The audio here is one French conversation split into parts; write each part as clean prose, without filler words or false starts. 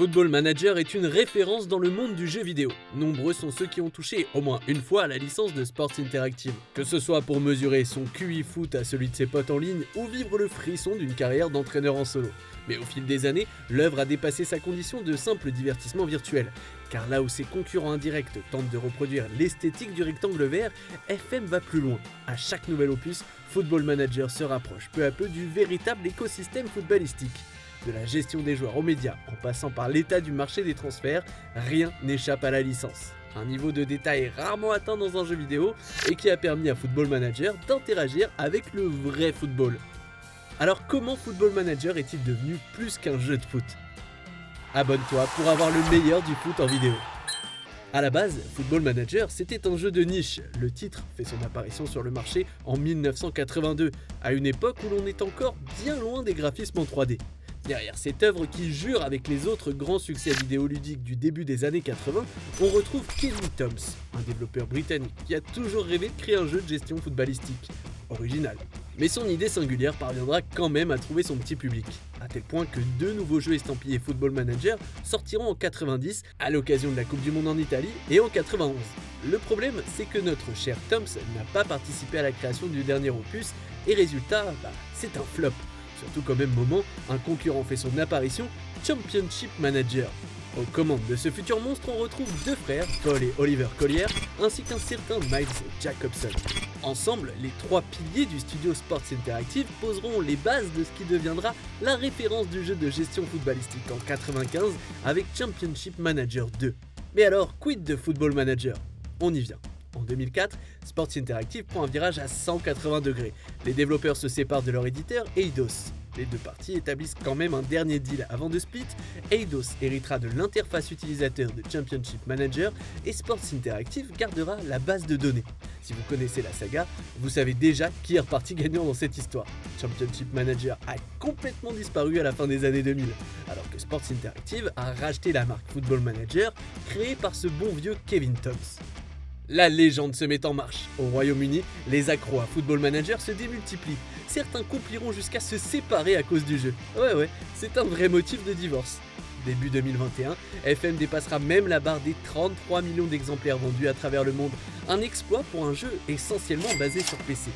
Football Manager est une référence dans le monde du jeu vidéo. Nombreux sont ceux qui ont touché au moins une fois à la licence de Sports Interactive. Que ce soit pour mesurer son QI foot à celui de ses potes en ligne ou vivre le frisson d'une carrière d'entraîneur en solo. Mais au fil des années, l'œuvre a dépassé sa condition de simple divertissement virtuel. Car là où ses concurrents indirects tentent de reproduire l'esthétique du rectangle vert, FM va plus loin. À chaque nouvel opus, Football Manager se rapproche peu à peu du véritable écosystème footballistique. De la gestion des joueurs aux médias, en passant par l'état du marché des transferts, rien n'échappe à la licence. Un niveau de détail rarement atteint dans un jeu vidéo et qui a permis à Football Manager d'interagir avec le vrai football. Alors comment Football Manager est-il devenu plus qu'un jeu de foot ? Abonne-toi pour avoir le meilleur du foot en vidéo. A la base, Football Manager c'était un jeu de niche. Le titre fait son apparition sur le marché en 1982, à une époque où l'on est encore bien loin des graphismes en 3D. Derrière cette œuvre qui jure avec les autres grands succès vidéoludiques du début des années 80, on retrouve Kevin Toms, un développeur britannique qui a toujours rêvé de créer un jeu de gestion footballistique. Original. Mais son idée singulière parviendra quand même à trouver son petit public, à tel point que deux nouveaux jeux estampillés Football Manager sortiront en 90 à l'occasion de la Coupe du Monde en Italie et en 91. Le problème, c'est que notre cher Toms n'a pas participé à la création du dernier opus et résultat, c'est un flop. Surtout qu'au même moment, un concurrent fait son apparition, Championship Manager. Aux commandes de ce futur monstre, on retrouve deux frères, Paul et Oliver Collier, ainsi qu'un certain Miles Jacobson. Ensemble, les trois piliers du studio Sports Interactive poseront les bases de ce qui deviendra la référence du jeu de gestion footballistique en 95 avec Championship Manager 2. Mais alors, quid de Football Manager ? On y vient. En 2004, Sports Interactive prend un virage à 180 degrés. Les développeurs se séparent de leur éditeur, Eidos. Les deux parties établissent quand même un dernier deal avant de split. Eidos héritera de l'interface utilisateur de Championship Manager et Sports Interactive gardera la base de données. Si vous connaissez la saga, vous savez déjà qui est reparti gagnant dans cette histoire. Championship Manager a complètement disparu à la fin des années 2000, alors que Sports Interactive a racheté la marque Football Manager créée par ce bon vieux Kevin Toms. La légende se met en marche. Au Royaume-Uni, les accros à Football Manager se démultiplient. Certains complieront jusqu'à se séparer à cause du jeu. Ouais, c'est un vrai motif de divorce. Début 2021, FM dépassera même la barre des 33 millions d'exemplaires vendus à travers le monde. Un exploit pour un jeu essentiellement basé sur PC.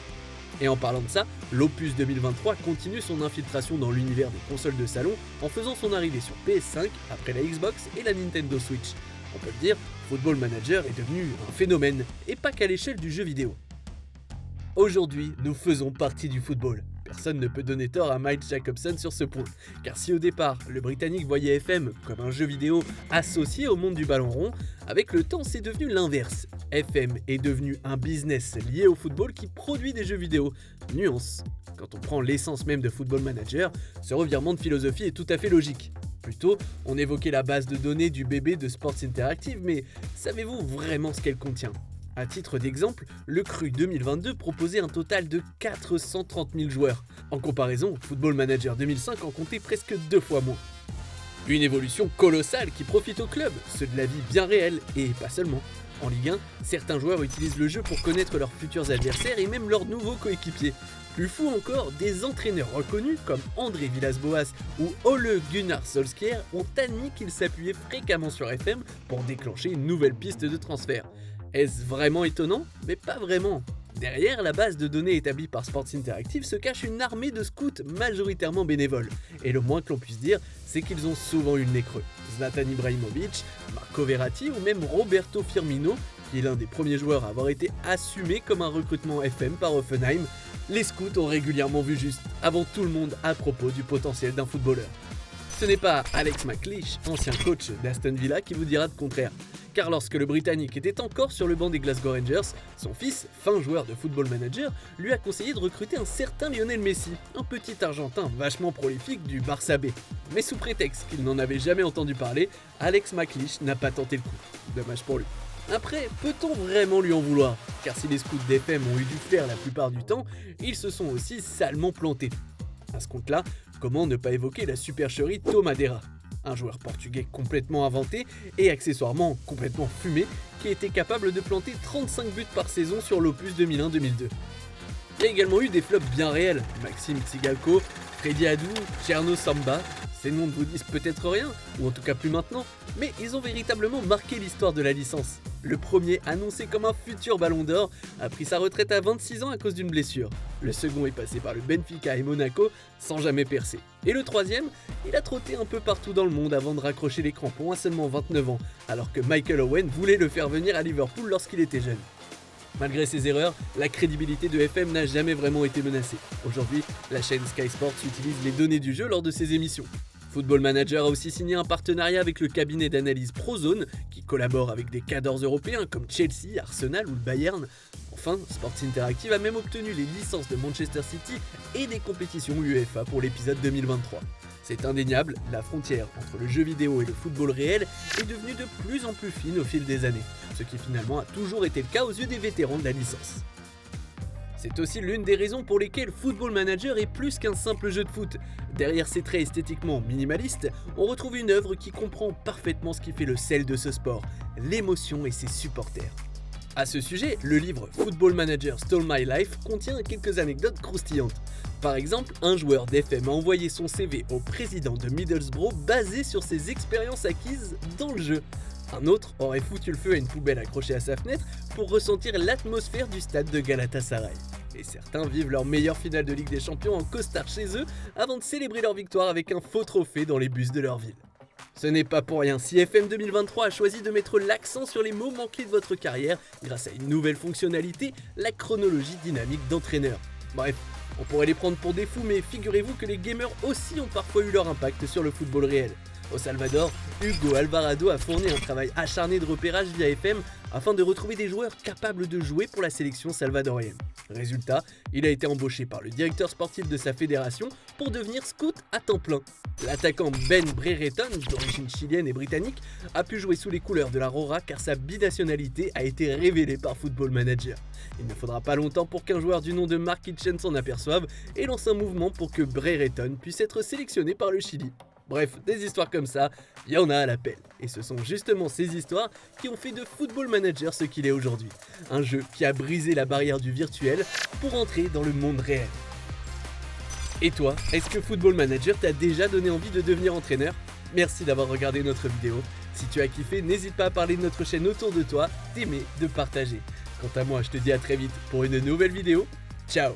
Et en parlant de ça, l'Opus 2023 continue son infiltration dans l'univers des consoles de salon en faisant son arrivée sur PS5 après la Xbox et la Nintendo Switch. On peut le dire, Football Manager est devenu un phénomène, et pas qu'à l'échelle du jeu vidéo. Aujourd'hui, nous faisons partie du football. Personne ne peut donner tort à Mike Jacobson sur ce point, car si au départ, le Britannique voyait FM comme un jeu vidéo associé au monde du ballon rond, avec le temps c'est devenu l'inverse. FM est devenu un business lié au football qui produit des jeux vidéo. Nuance. Quand on prend l'essence même de Football Manager, ce revirement de philosophie est tout à fait logique. Plus tôt, on évoquait la base de données du bébé de Sports Interactive, mais savez-vous vraiment ce qu'elle contient ? À titre d'exemple, le Cru 2022 proposait un total de 430 000 joueurs. En comparaison, Football Manager 2005 en comptait presque 2 fois moins. Une évolution colossale qui profite aux clubs, ceux de la vie bien réelle, et pas seulement. En Ligue 1, certains joueurs utilisent le jeu pour connaître leurs futurs adversaires et même leurs nouveaux coéquipiers. Plus fou encore, des entraîneurs reconnus comme André Villas-Boas ou Ole Gunnar Solskjaer ont admis qu'ils s'appuyaient fréquemment sur FM pour déclencher une nouvelle piste de transfert. Est-ce vraiment étonnant ? Mais pas vraiment. Derrière la base de données établie par Sports Interactive se cache une armée de scouts majoritairement bénévoles. Et le moins que l'on puisse dire, c'est qu'ils ont souvent eu le nez creux. Zlatan Ibrahimovic, Marco Verratti ou même Roberto Firmino, qui est l'un des premiers joueurs à avoir été assumé comme un recrutement FM par Hoffenheim, les scouts ont régulièrement vu juste avant tout le monde à propos du potentiel d'un footballeur. Ce n'est pas Alex McLeish, ancien coach d'Aston Villa, qui vous dira le contraire. Car lorsque le Britannique était encore sur le banc des Glasgow Rangers, son fils, fin joueur de Football Manager, lui a conseillé de recruter un certain Lionel Messi, un petit Argentin vachement prolifique du Barça B. Mais sous prétexte qu'il n'en avait jamais entendu parler, Alex McLeish n'a pas tenté le coup. Dommage pour lui. Après, peut-on vraiment lui en vouloir ? Car si les scouts d'FM ont eu du flair la plupart du temps, ils se sont aussi salement plantés. À ce compte-là, comment ne pas évoquer la supercherie Tomadeira ? Un joueur portugais complètement inventé et accessoirement complètement fumé qui était capable de planter 35 buts par saison sur l'Opus 2001-2002. Il y a également eu des flops bien réels, Maxime Tsigalko, Freddy Adu, Cherno Samba. Ces noms ne vous disent peut-être rien, ou en tout cas plus maintenant, mais ils ont véritablement marqué l'histoire de la licence. Le premier, annoncé comme un futur ballon d'or, a pris sa retraite à 26 ans à cause d'une blessure. Le second est passé par le Benfica et Monaco sans jamais percer. Et le troisième, il a trotté un peu partout dans le monde avant de raccrocher les crampons à seulement 29 ans, alors que Michael Owen voulait le faire venir à Liverpool lorsqu'il était jeune. Malgré ses erreurs, la crédibilité de FM n'a jamais vraiment été menacée. Aujourd'hui, la chaîne Sky Sports utilise les données du jeu lors de ses émissions. Football Manager a aussi signé un partenariat avec le cabinet d'analyse Prozone, qui collabore avec des cadors européens comme Chelsea, Arsenal ou le Bayern. Enfin, Sports Interactive a même obtenu les licences de Manchester City et des compétitions UEFA pour l'épisode 2023. C'est indéniable, la frontière entre le jeu vidéo et le football réel est devenue de plus en plus fine au fil des années, ce qui finalement a toujours été le cas aux yeux des vétérans de la licence. C'est aussi l'une des raisons pour lesquelles Football Manager est plus qu'un simple jeu de foot. Derrière ses traits esthétiquement minimalistes, on retrouve une œuvre qui comprend parfaitement ce qui fait le sel de ce sport, l'émotion et ses supporters. À ce sujet, le livre Football Manager Stole My Life contient quelques anecdotes croustillantes. Par exemple, un joueur d'FM a envoyé son CV au président de Middlesbrough basé sur ses expériences acquises dans le jeu. Un autre aurait foutu le feu à une poubelle accrochée à sa fenêtre pour ressentir l'atmosphère du stade de Galatasaray. Et certains vivent leur meilleure finale de Ligue des Champions en costard chez eux avant de célébrer leur victoire avec un faux trophée dans les bus de leur ville. Ce n'est pas pour rien si FM 2023 a choisi de mettre l'accent sur les moments clés de votre carrière grâce à une nouvelle fonctionnalité, la chronologie dynamique d'entraîneur. Bref, on pourrait les prendre pour des fous, mais figurez-vous que les gamers aussi ont parfois eu leur impact sur le football réel. Au Salvador, Hugo Alvarado a fourni un travail acharné de repérage via FM afin de retrouver des joueurs capables de jouer pour la sélection salvadorienne. Résultat, il a été embauché par le directeur sportif de sa fédération pour devenir scout à temps plein. L'attaquant Ben Brereton, d'origine chilienne et britannique, a pu jouer sous les couleurs de la Rora car sa binationalité a été révélée par Football Manager. Il ne faudra pas longtemps pour qu'un joueur du nom de Mark Kitchen s'en aperçoive et lance un mouvement pour que Brereton puisse être sélectionné par le Chili. Bref, des histoires comme ça, il y en a à l'appel. Et ce sont justement ces histoires qui ont fait de Football Manager ce qu'il est aujourd'hui. Un jeu qui a brisé la barrière du virtuel pour entrer dans le monde réel. Et toi, est-ce que Football Manager t'a déjà donné envie de devenir entraîneur ? Merci d'avoir regardé notre vidéo. Si tu as kiffé, n'hésite pas à parler de notre chaîne autour de toi, d'aimer, de partager. Quant à moi, je te dis à très vite pour une nouvelle vidéo. Ciao !